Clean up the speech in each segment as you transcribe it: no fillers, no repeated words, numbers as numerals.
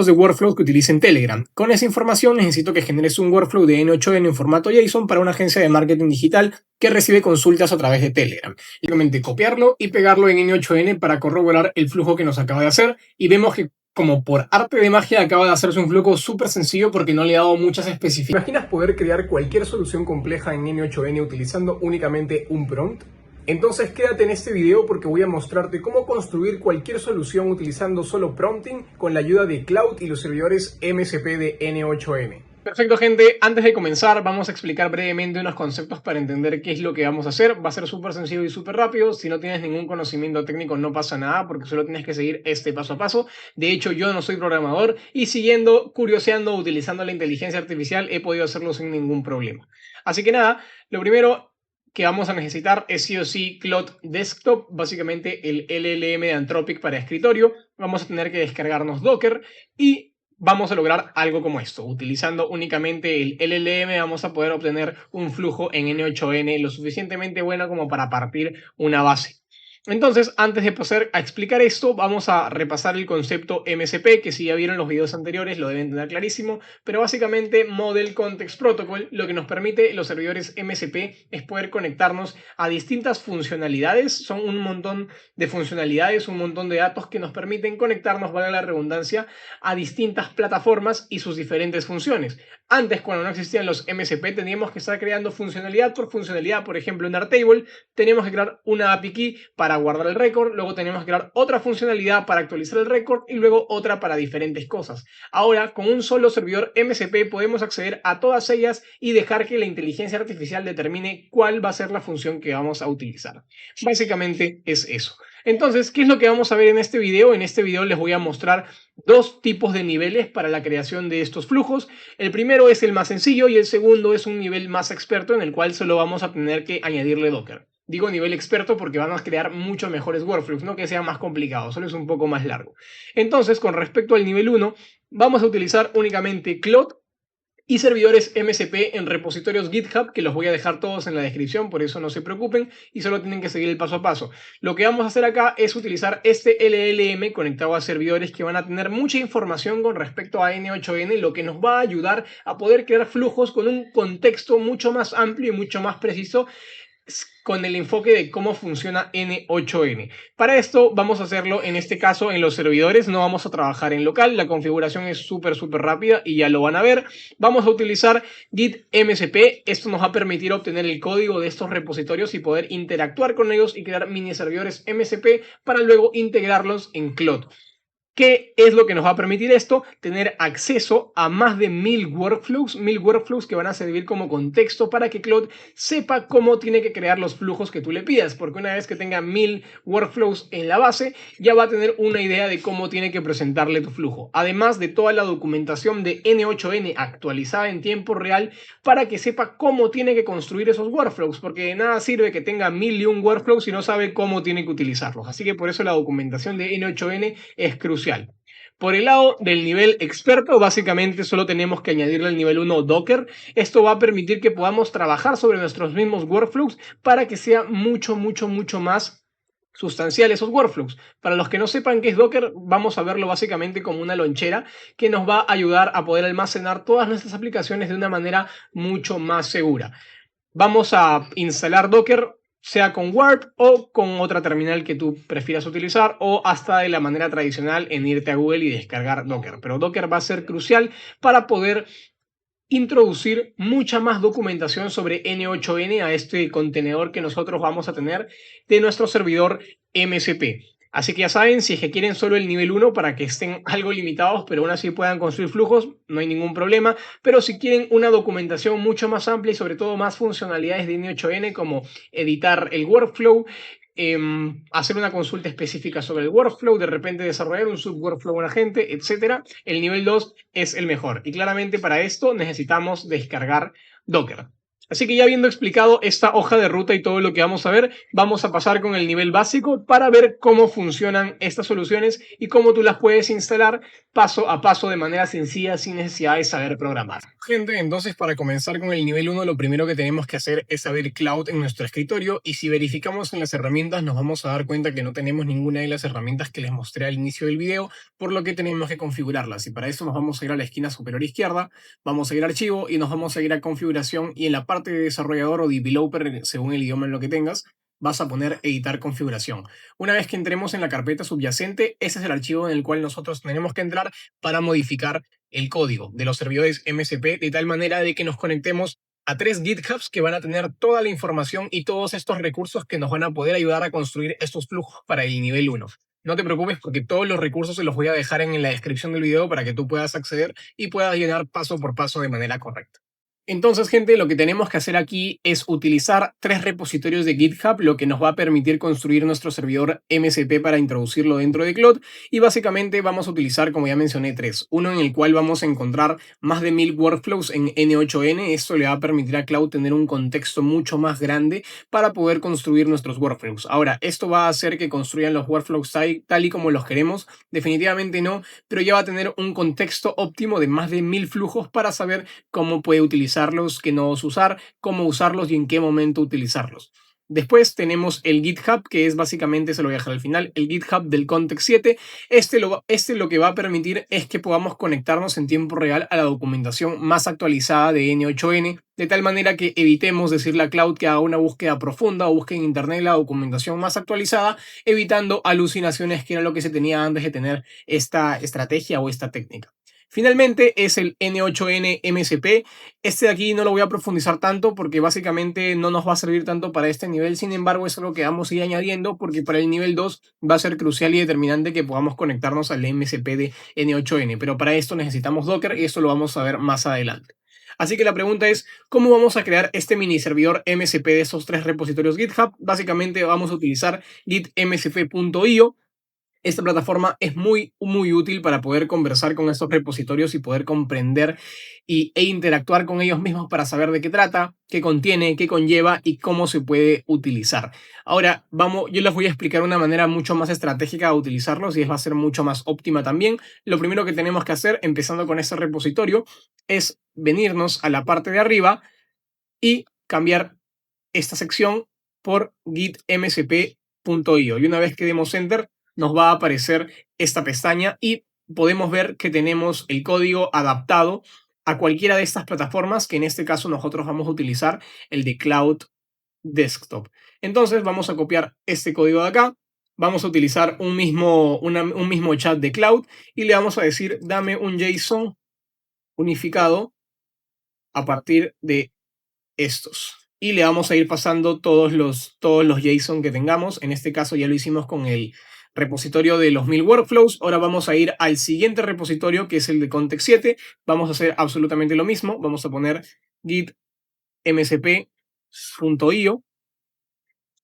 de workflows que utilicen Telegram. Con esa información necesito que generes un workflow de N8N en formato JSON para una agencia de marketing digital que recibe consultas a través de Telegram. Simplemente copiarlo y pegarlo en N8N para corroborar el flujo que nos acaba de hacer y vemos que como por arte de magia acaba de hacerse un flujo súper sencillo porque no le he dado muchas especificaciones. ¿Imaginas poder crear cualquier solución compleja en N8N utilizando únicamente un prompt? Entonces quédate en este video porque voy a mostrarte cómo construir cualquier solución utilizando solo prompting con la ayuda de Cloud y los servidores MCP de N8N. Perfecto, gente. Antes de comenzar, vamos a explicar brevemente unos conceptos para entender qué es lo que vamos a hacer. Va a ser súper sencillo y súper rápido. Si no tienes ningún conocimiento técnico, no pasa nada porque solo tienes que seguir este paso a paso. De hecho, yo no soy programador y curioseando, utilizando la inteligencia artificial, he podido hacerlo sin ningún problema. Así que nada, lo primero que vamos a necesitar es sí o sí Cloud Desktop, básicamente el LLM de Anthropic para escritorio. Vamos a tener que descargarnos Docker y vamos a lograr algo como esto. Utilizando únicamente el LLM vamos a poder obtener un flujo en N8N lo suficientemente bueno como para partir una base. Entonces, antes de pasar a explicar esto, vamos a repasar el concepto MCP, que si ya vieron los videos anteriores lo deben tener clarísimo, pero básicamente Model Context Protocol, lo que nos permite los servidores MCP es poder conectarnos a distintas funcionalidades. Son un montón de funcionalidades, un montón de datos que nos permiten conectarnos, valga la redundancia, a distintas plataformas y sus diferentes funciones. Antes, cuando no existían los MCP, teníamos que estar creando funcionalidad por funcionalidad. Por ejemplo, en Airtable teníamos que crear una API key para guardar el récord, luego tenemos que crear otra funcionalidad para actualizar el récord y luego otra para diferentes cosas. Ahora, con un solo servidor MCP podemos acceder a todas ellas y dejar que la inteligencia artificial determine cuál va a ser la función que vamos a utilizar. Básicamente es eso. Entonces, ¿qué es lo que vamos a ver en este video? En este video les voy a mostrar dos tipos de niveles para la creación de estos flujos. El primero es el más sencillo y el segundo es un nivel más experto en el cual solo vamos a tener que añadirle Docker. Digo nivel experto porque van a crear mucho mejores workflows, no que sea más complicado, solo es un poco más largo. Entonces, con respecto al nivel 1, vamos a utilizar únicamente Cloud y servidores MCP en repositorios GitHub, que los voy a dejar todos en la descripción, por eso no se preocupen y solo tienen que seguir el paso a paso. Lo que vamos a hacer acá es utilizar este LLM conectado a servidores que van a tener mucha información con respecto a N8N, lo que nos va a ayudar a poder crear flujos con un contexto mucho más amplio y mucho más preciso con el enfoque de cómo funciona N8N. Para esto vamos a hacerlo en este caso en los servidores, no vamos a trabajar en local, la configuración es súper rápida y ya lo van a ver. Vamos a utilizar Git MCP, esto nos va a permitir obtener el código de estos repositorios y poder interactuar con ellos y crear mini servidores MCP para luego integrarlos en Cloud. ¿Qué es lo que nos va a permitir esto? Tener acceso a más de 1000 workflows que van a servir como contexto para que Cloud sepa cómo tiene que crear los flujos que tú le pidas, porque una vez que tenga 1000 workflows en la base, ya va a tener una idea de cómo tiene que presentarle tu flujo, además de toda la documentación de N8N actualizada en tiempo real para que sepa cómo tiene que construir esos workflows, porque de nada sirve que tenga 1001 workflows si no sabe cómo tiene que utilizarlos. Así que por eso la documentación de N8N es crucial. Por el lado del nivel experto, básicamente solo tenemos que añadirle al nivel 1 Docker. Esto va a permitir que podamos trabajar sobre nuestros mismos workflows para que sea mucho más sustancial esos workflows. Para los que no sepan qué es Docker, vamos a verlo básicamente como una lonchera que nos va a ayudar a poder almacenar todas nuestras aplicaciones de una manera mucho más segura. Vamos a instalar Docker, sea con Warp o con otra terminal que tú prefieras utilizar o hasta de la manera tradicional en irte a Google y descargar Docker. Pero Docker va a ser crucial para poder introducir mucha más documentación sobre N8N a este contenedor que nosotros vamos a tener de nuestro servidor MCP. Así que ya saben, si es que quieren solo el nivel 1 para que estén algo limitados, pero aún así puedan construir flujos, no hay ningún problema. Pero si quieren una documentación mucho más amplia y sobre todo más funcionalidades de N8N como editar el workflow, hacer una consulta específica sobre el workflow, de repente desarrollar un subworkflow a un agente, etc. El nivel 2 es el mejor. Y claramente para esto necesitamos descargar Docker. Así que ya habiendo explicado esta hoja de ruta y todo lo que vamos a ver, vamos a pasar con el nivel básico para ver cómo funcionan estas soluciones y cómo tú las puedes instalar paso a paso de manera sencilla sin necesidad de saber programar. Gente, entonces para comenzar con el nivel uno, lo primero que tenemos que hacer es abrir Cloud en nuestro escritorio y si verificamos en las herramientas nos vamos a dar cuenta que no tenemos ninguna de las herramientas que les mostré al inicio del video, por lo que tenemos que configurarlas y para eso nos vamos a ir a la esquina superior izquierda, vamos a ir a archivo y nos vamos a ir a configuración y en la parte de desarrollador o developer, según el idioma en lo que tengas, vas a poner editar configuración. Una vez que entremos en la carpeta subyacente, ese es el archivo en el cual nosotros tenemos que entrar para modificar el código de los servidores MSP de tal manera de que nos conectemos a 3 GitHubs que van a tener toda la información y todos estos recursos que nos van a poder ayudar a construir estos flujos para el nivel 1. No te preocupes porque todos los recursos se los voy a dejar en la descripción del video para que tú puedas acceder y puedas llenar paso por paso de manera correcta. Entonces, gente, lo que tenemos que hacer aquí es utilizar 3 repositorios de GitHub, lo que nos va a permitir construir nuestro servidor MSP para introducirlo dentro de Cloud. Y básicamente vamos a utilizar, como ya mencioné, 3. Uno en el cual vamos a encontrar más de 1000 workflows en N8N. Esto le va a permitir a Cloud tener un contexto mucho más grande para poder construir nuestros workflows. Ahora, ¿esto va a hacer que construyan los workflows tal y como los queremos? Definitivamente no, pero ya va a tener un contexto óptimo de más de 1000 flujos para saber cómo puede utilizarlos, qué nodos usar, cómo usarlos y en qué momento utilizarlos. Después tenemos el GitHub, que es básicamente, se lo voy a dejar al final, el GitHub del Context 7. Lo que va a permitir es que podamos conectarnos en tiempo real a la documentación más actualizada de N8N, de tal manera que evitemos decirle a Cloud que haga una búsqueda profunda o busque en Internet la documentación más actualizada, evitando alucinaciones que era lo que se tenía antes de tener esta estrategia o esta técnica. Finalmente es el N8N MSP. Este de aquí no lo voy a profundizar tanto porque básicamente no nos va a servir tanto para este nivel. Sin embargo, es algo que vamos a ir añadiendo porque para el nivel 2 va a ser crucial y determinante que podamos conectarnos al MSP de N8N. Pero para esto necesitamos Docker y esto lo vamos a ver más adelante. Así que la pregunta es, ¿cómo vamos a crear este mini servidor MSP de esos 3 repositorios GitHub? Básicamente vamos a utilizar gitmsp.io. Esta plataforma es muy útil para poder conversar con estos repositorios y poder comprender e interactuar con ellos mismos para saber de qué trata, qué contiene, qué conlleva y cómo se puede utilizar. Ahora, yo les voy a explicar una manera mucho más estratégica de utilizarlos y va a ser mucho más óptima también. Lo primero que tenemos que hacer, empezando con este repositorio, es venirnos a la parte de arriba y cambiar esta sección por gitmsp.io. Y una vez que demos enter, nos va a aparecer esta pestaña y podemos ver que tenemos el código adaptado a cualquiera de estas plataformas, que en este caso nosotros vamos a utilizar el de Cloud Desktop. Entonces vamos a copiar este código de acá, vamos a utilizar un mismo chat de Cloud y le vamos a decir, dame un JSON unificado a partir de estos. Y le vamos a ir pasando todos los JSON que tengamos. En este caso ya lo hicimos con el repositorio de los 1000 workflows. Ahora vamos a ir al siguiente repositorio, que es el de Context 7. Vamos a hacer absolutamente lo mismo. Vamos a poner gitmsp.io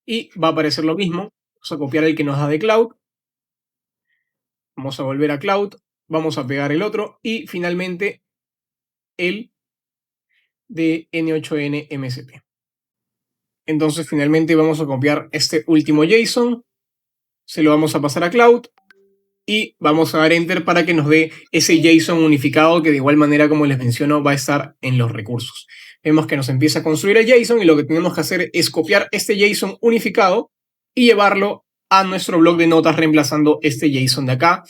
y va a aparecer lo mismo. Vamos a copiar el que nos da de Cloud. Vamos a volver a Cloud. Vamos a pegar el otro. Y finalmente el de N8N MSP. Entonces finalmente vamos a copiar este último JSON, se lo vamos a pasar a Cloud y vamos a dar Enter para que nos dé ese JSON unificado que de igual manera, como les menciono, va a estar en los recursos. Vemos que nos empieza a construir el JSON y lo que tenemos que hacer es copiar este JSON unificado y llevarlo a nuestro bloc de notas reemplazando este JSON de acá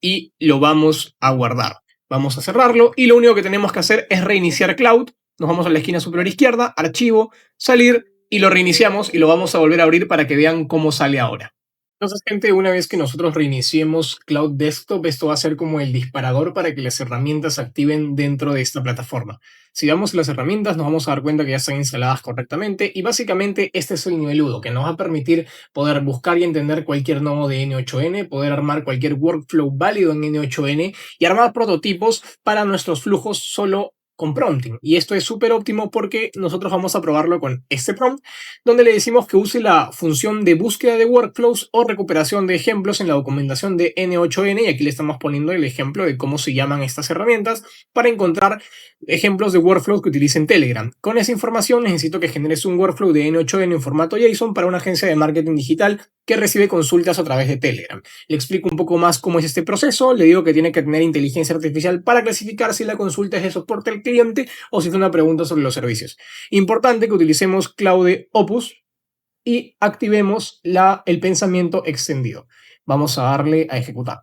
y lo vamos a guardar. Vamos a cerrarlo y lo único que tenemos que hacer es reiniciar Cloud. Nos vamos a la esquina superior izquierda, archivo, salir y lo reiniciamos y lo vamos a volver a abrir para que vean cómo sale ahora. Entonces, gente, una vez que nosotros reiniciemos Cloud Desktop, esto va a ser como el disparador para que las herramientas se activen dentro de esta plataforma. Si damos las herramientas, nos vamos a dar cuenta que ya están instaladas correctamente y básicamente este es el nivel 1, que nos va a permitir poder buscar y entender cualquier nodo de N8N, poder armar cualquier workflow válido en N8N y armar prototipos para nuestros flujos solo con prompting. Y esto es súper óptimo porque nosotros vamos a probarlo con este prompt, donde le decimos que use la función de búsqueda de workflows o recuperación de ejemplos en la documentación de N8N. Y aquí le estamos poniendo el ejemplo de cómo se llaman estas herramientas para encontrar ejemplos de workflows que utilicen Telegram. Con esa información necesito que generes un workflow de N8N en formato JSON para una agencia de marketing digital que recibe consultas a través de Telegram. Le explico un poco más cómo es este proceso, le digo que tiene que tener inteligencia artificial para clasificar si la consulta es de soporte al cliente o si es una pregunta sobre los servicios. Importante que utilicemos Claude Opus y activemos el pensamiento extendido. Vamos a darle a ejecutar.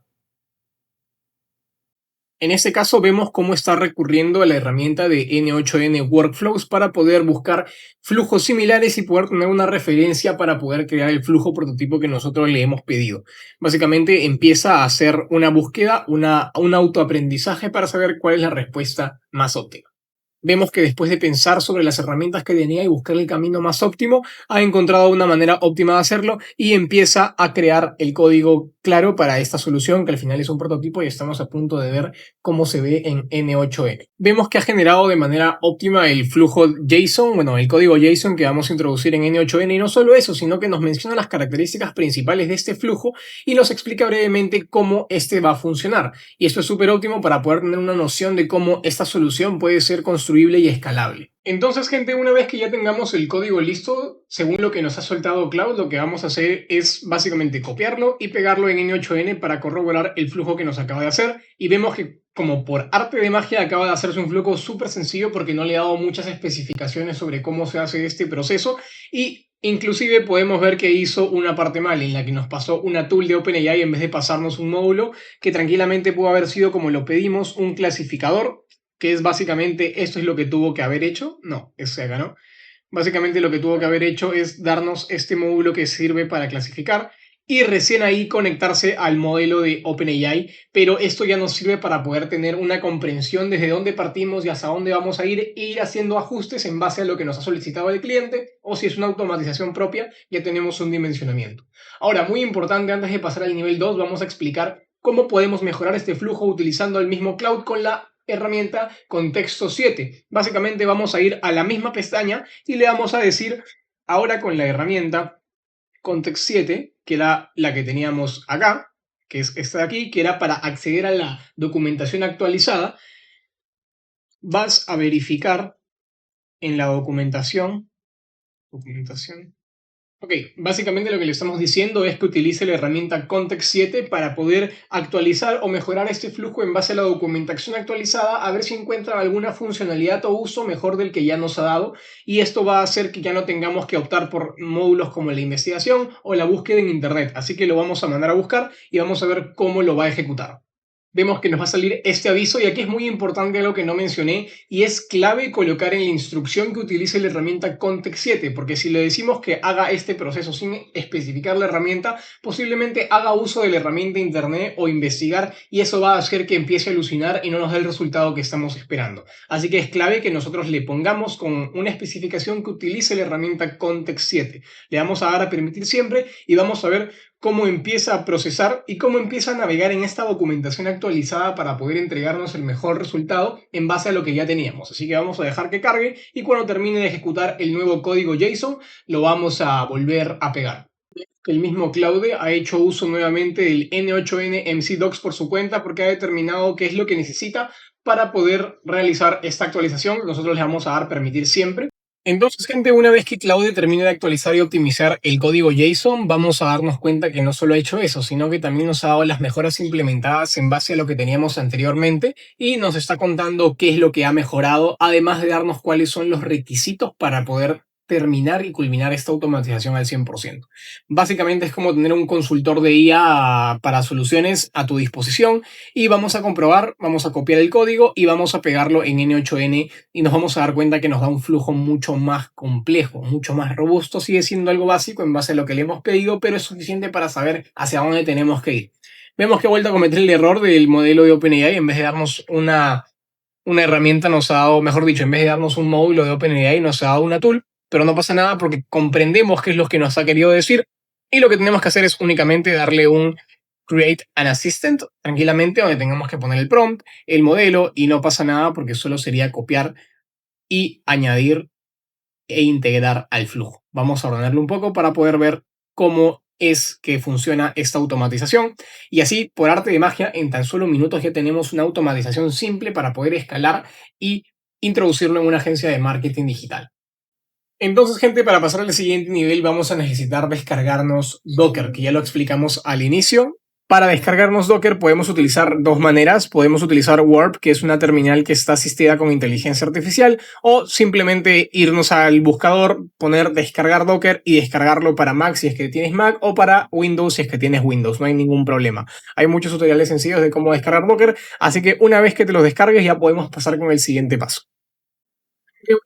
En este caso vemos cómo está recurriendo a la herramienta de N8N Workflows para poder buscar flujos similares y poder tener una referencia para poder crear el flujo prototipo que nosotros le hemos pedido. Básicamente empieza a hacer una búsqueda, un autoaprendizaje para saber cuál es la respuesta más óptima. Vemos que después de pensar sobre las herramientas que tenía y buscar el camino más óptimo, ha encontrado una manera óptima de hacerlo y empieza a crear el código claro para esta solución, que al final es un prototipo y estamos a punto de ver cómo se ve en N8N. Vemos que ha generado de manera óptima el flujo JSON, bueno, el código JSON que vamos a introducir en N8N, y no solo eso, sino que nos menciona las características principales de este flujo y nos explica brevemente cómo este va a funcionar. Y esto es súper óptimo para poder tener una noción de cómo esta solución puede ser construida y escalable. Entonces, gente, una vez que ya tengamos el código listo, según lo que nos ha soltado Cloud, lo que vamos a hacer es básicamente copiarlo y pegarlo en N8N para corroborar el flujo que nos acaba de hacer. Y vemos que, como por arte de magia, acaba de hacerse un flujo súper sencillo porque no le he dado muchas especificaciones sobre cómo se hace este proceso. Y inclusive podemos ver que hizo una parte mal, en la que nos pasó una tool de OpenAI en vez de pasarnos un módulo que tranquilamente pudo haber sido, como lo pedimos, un clasificador, que es básicamente esto es lo que tuvo que haber hecho. No, es Sega, ¿no? Básicamente lo que tuvo que haber hecho es darnos este módulo que sirve para clasificar y recién ahí conectarse al modelo de OpenAI, pero esto ya nos sirve para poder tener una comprensión desde dónde partimos y hasta dónde vamos a ir e ir haciendo ajustes en base a lo que nos ha solicitado el cliente, o si es una automatización propia, ya tenemos un dimensionamiento. Ahora, muy importante, antes de pasar al nivel 2, vamos a explicar cómo podemos mejorar este flujo utilizando el mismo cloud con la herramienta Contexto 7. Básicamente vamos a ir a la misma pestaña y le vamos a decir, ahora con la herramienta Context 7, que era la que teníamos acá, que es esta de aquí, que era para acceder a la documentación actualizada, vas a verificar en la documentación. Ok, básicamente lo que le estamos diciendo es que utilice la herramienta Context 7 para poder actualizar o mejorar este flujo en base a la documentación actualizada, a ver si encuentra alguna funcionalidad o uso mejor del que ya nos ha dado, y esto va a hacer que ya no tengamos que optar por módulos como la investigación o la búsqueda en internet, así que lo vamos a mandar a buscar y vamos a ver cómo lo va a ejecutar. Vemos que nos va a salir este aviso y aquí es muy importante algo que no mencioné y es clave colocar en la instrucción que utilice la herramienta Context 7, porque si le decimos que haga este proceso sin especificar la herramienta, posiblemente haga uso de la herramienta internet o investigar y eso va a hacer que empiece a alucinar y no nos dé el resultado que estamos esperando. Así que es clave que nosotros le pongamos con una especificación que utilice la herramienta Context 7. Le vamos a dar a permitir siempre y vamos a ver cómo empieza a procesar y cómo empieza a navegar en esta documentación actualizada para poder entregarnos el mejor resultado en base a lo que ya teníamos. Así que vamos a dejar que cargue y cuando termine de ejecutar el nuevo código JSON lo vamos a volver a pegar. El mismo Claude ha hecho uso nuevamente del N8N MC Docs por su cuenta porque ha determinado qué es lo que necesita para poder realizar esta actualización. Nosotros le vamos a dar permitir siempre. Entonces, gente, una vez que Claude termine de actualizar y optimizar el código JSON, vamos a darnos cuenta que no solo ha hecho eso, sino que también nos ha dado las mejoras implementadas en base a lo que teníamos anteriormente y nos está contando qué es lo que ha mejorado, además de darnos cuáles son los requisitos para poder terminar y culminar esta automatización al 100%. Básicamente es como tener un consultor de IA para soluciones a tu disposición y vamos a comprobar, vamos a copiar el código y vamos a pegarlo en N8N y nos vamos a dar cuenta que nos da un flujo mucho más complejo, mucho más robusto. Sigue siendo algo básico en base a lo que le hemos pedido, pero es suficiente para saber hacia dónde tenemos que ir. Vemos que ha vuelto a cometer el error del modelo de OpenAI. En vez de darnos una herramienta, nos ha dado, mejor dicho, en vez de darnos un módulo de OpenAI, nos ha dado una tool, pero no pasa nada porque comprendemos qué es lo que nos ha querido decir y lo que tenemos que hacer es únicamente darle un Create an Assistant tranquilamente donde tengamos que poner el prompt, el modelo y no pasa nada porque solo sería copiar y añadir e integrar al flujo. Vamos a ordenarlo un poco para poder ver cómo es que funciona esta automatización y así por arte de magia en tan solo minutos ya tenemos una automatización simple para poder escalar y introducirlo en una agencia de marketing digital. Entonces, gente, para pasar al siguiente nivel vamos a necesitar descargarnos Docker, que ya lo explicamos al inicio. Para descargarnos Docker podemos utilizar dos maneras. Podemos utilizar Warp, que es una terminal que está asistida con inteligencia artificial, o simplemente irnos al buscador, poner descargar Docker y descargarlo para Mac si es que tienes Mac o para Windows si es que tienes Windows. No hay ningún problema. Hay muchos tutoriales sencillos de cómo descargar Docker, así que una vez que te los descargues ya podemos pasar con el siguiente paso.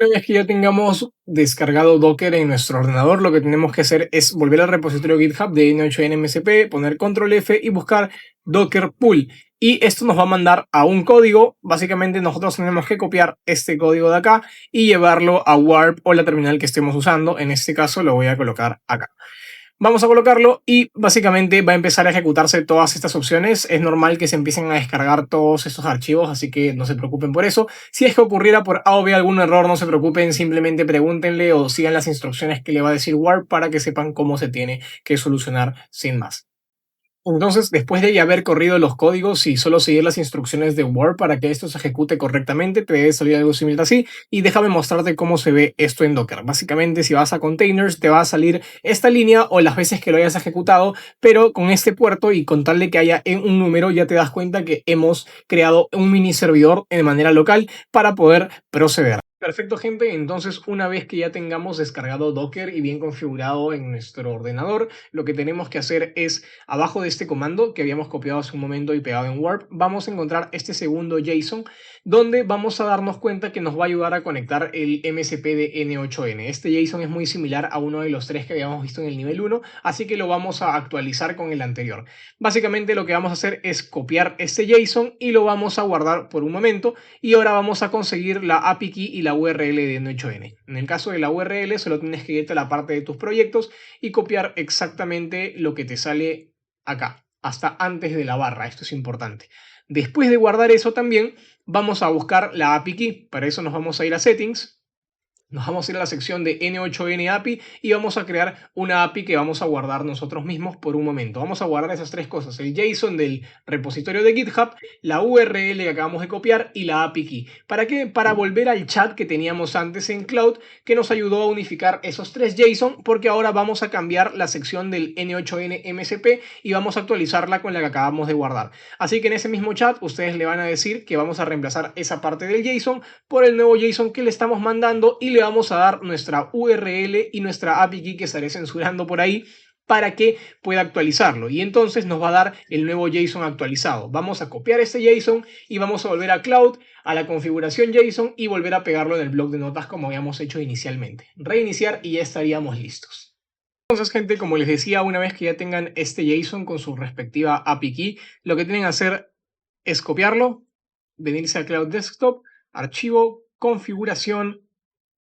Una vez que ya tengamos descargado Docker en nuestro ordenador, lo que tenemos que hacer es volver al repositorio GitHub de N8N-MSP, poner control F y buscar Docker Pull. Y esto nos va a mandar a un código. Básicamente nosotros tenemos que copiar este código de acá y llevarlo a Warp o la terminal que estemos usando. En este caso lo voy a colocar acá. Vamos a colocarlo y básicamente va a empezar a ejecutarse todas estas opciones. Es normal que se empiecen a descargar todos estos archivos, así que no se preocupen por eso. Si es que ocurriera por A o B algún error, no se preocupen, simplemente pregúntenle o sigan las instrucciones que le va a decir Warp para que sepan cómo se tiene que solucionar sin más. Entonces, después de ya haber corrido los códigos y solo seguir las instrucciones de Word para que esto se ejecute correctamente, te debe salir algo similar así. Y déjame mostrarte cómo se ve esto en Docker. Básicamente, si vas a containers, te va a salir esta línea o las veces que lo hayas ejecutado, pero con este puerto y con tal de que haya un número, ya te das cuenta que hemos creado un mini servidor de manera local para poder proceder. Perfecto, gente. Entonces, una vez que ya tengamos descargado Docker y bien configurado en nuestro ordenador, lo que tenemos que hacer es, abajo de este comando que habíamos copiado hace un momento y pegado en Warp, vamos a encontrar este segundo JSON, donde vamos a darnos cuenta que nos va a ayudar a conectar el MSP de N8N. Este JSON es muy similar a uno de los tres que habíamos visto en el nivel 1, así que lo vamos a actualizar con el anterior. Básicamente, lo que vamos a hacer es copiar este JSON y lo vamos a guardar por un momento. Y ahora vamos a conseguir la API key y la URL de N8N. En el caso de la URL, solo tienes que irte a la parte de tus proyectos y copiar exactamente lo que te sale acá, hasta antes de la barra. Esto es importante. Después de guardar eso también, vamos a buscar la API key. Para eso nos vamos a ir a Settings. Nos vamos a ir a la sección de N8N API y vamos a crear una API que vamos a guardar nosotros mismos por un momento. Vamos a guardar esas tres cosas, el JSON del repositorio de GitHub, la URL que acabamos de copiar y la API key. ¿Para qué? Para volver al chat que teníamos antes en Cloud, que nos ayudó a unificar esos tres JSON, porque ahora vamos a cambiar la sección del N8N MSP y vamos a actualizarla con la que acabamos de guardar. Así que en ese mismo chat ustedes le van a decir que vamos a reemplazar esa parte del JSON por el nuevo JSON que le estamos mandando y le vamos a dar nuestra URL y nuestra API key que estaré censurando por ahí para que pueda actualizarlo. Y entonces nos va a dar el nuevo JSON actualizado. Vamos a copiar este JSON y vamos a volver a Cloud, a la configuración JSON y volver a pegarlo en el bloc de notas como habíamos hecho inicialmente. Reiniciar y ya estaríamos listos. Entonces, gente, como les decía, una vez que ya tengan este JSON con su respectiva API key, lo que tienen que hacer es copiarlo, venirse a Cloud Desktop, archivo, configuración,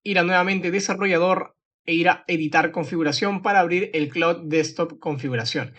ir a nuevamente desarrollador e ir a editar configuración para abrir el Cloud Desktop configuración.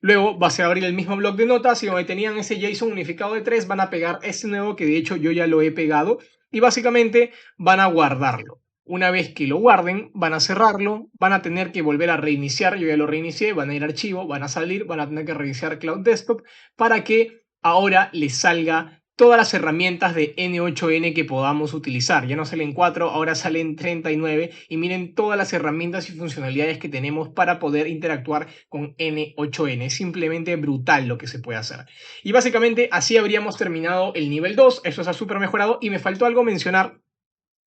Luego va a abrir el mismo bloc de notas y donde tenían ese JSON unificado de 3 van a pegar este nuevo que de hecho yo ya lo he pegado y básicamente van a guardarlo. Una vez que lo guarden, van a cerrarlo, van a tener que volver a reiniciar, yo ya lo reinicié, van a ir a archivo, van a salir, van a tener que reiniciar Cloud Desktop para que ahora les salga todas las herramientas de N8N que podamos utilizar. Ya no salen 4, ahora salen 39 y miren todas las herramientas y funcionalidades que tenemos para poder interactuar con N8N. Es simplemente brutal lo que se puede hacer. Y básicamente así habríamos terminado el nivel 2. Eso está súper mejorado y me faltó algo mencionar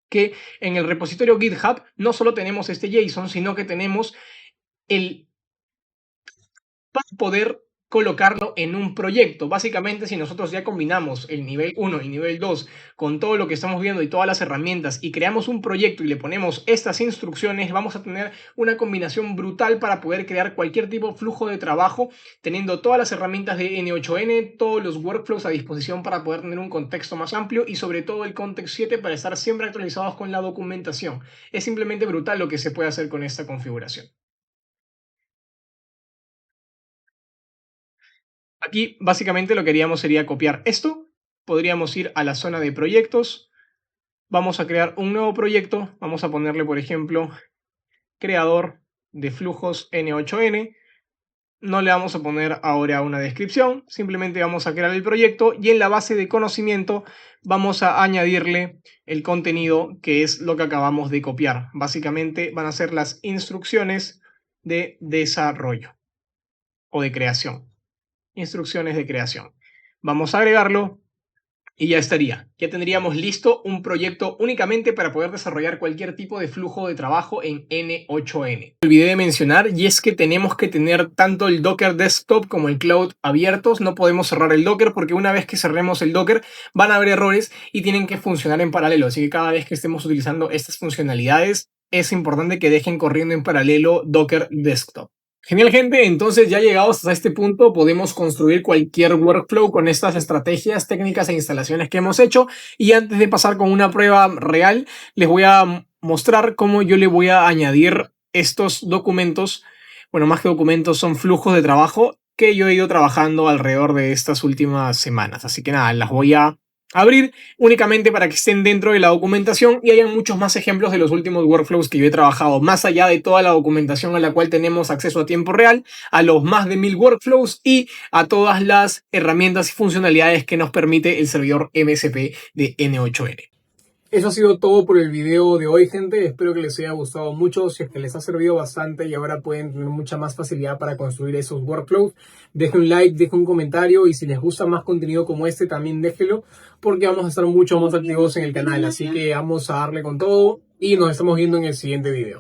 que en el repositorio GitHub no solo tenemos este JSON, sino que tenemos el para poder colocarlo en un proyecto. Básicamente, si nosotros ya combinamos el nivel 1 y el nivel 2 con todo lo que estamos viendo y todas las herramientas y creamos un proyecto y le ponemos estas instrucciones, vamos a tener una combinación brutal para poder crear cualquier tipo de flujo de trabajo, teniendo todas las herramientas de N8N, todos los workflows a disposición para poder tener un contexto más amplio y sobre todo el Context 7 para estar siempre actualizados con la documentación. Es simplemente brutal lo que se puede hacer con esta configuración. Aquí básicamente lo que haríamos sería copiar esto. Podríamos ir a la zona de proyectos. Vamos a crear un nuevo proyecto. Vamos a ponerle, por ejemplo, creador de flujos N8N. No le vamos a poner ahora una descripción, simplemente vamos a crear el proyecto y en la base de conocimiento vamos a añadirle el contenido que es lo que acabamos de copiar. Básicamente van a ser las instrucciones de desarrollo o de creación. Instrucciones de creación. Vamos a agregarlo y ya estaría. Ya tendríamos listo un proyecto únicamente para poder desarrollar cualquier tipo de flujo de trabajo en N8N. Olvidé de mencionar, y es que tenemos que tener tanto el Docker Desktop como el Cloud abiertos. No podemos cerrar el Docker porque una vez que cerremos el Docker van a haber errores y tienen que funcionar en paralelo. Así que cada vez que estemos utilizando estas funcionalidades es importante que dejen corriendo en paralelo Docker Desktop. Genial, gente. Entonces, ya llegados hasta este punto, podemos construir cualquier workflow con estas estrategias, técnicas e instalaciones que hemos hecho. Y antes de pasar con una prueba real, les voy a mostrar cómo yo le voy a añadir estos documentos. Bueno, más que documentos, son flujos de trabajo que yo he ido trabajando alrededor de estas últimas semanas. Así que nada, las voy a abrir únicamente para que estén dentro de la documentación y hayan muchos más ejemplos de los últimos workflows que yo he trabajado, más allá de toda la documentación a la cual tenemos acceso a tiempo real, a los más de 1000 workflows y a todas las herramientas y funcionalidades que nos permite el servidor MSP de N8N. Eso ha sido todo por el video de hoy, gente. Espero que les haya gustado mucho. Si es que les ha servido bastante y ahora pueden tener mucha más facilidad para construir esos workflows, dejen un like, dejen un comentario y si les gusta más contenido como este también déjenlo porque vamos a estar mucho más activos en el canal. Así que vamos a darle con todo y nos estamos viendo en el siguiente video.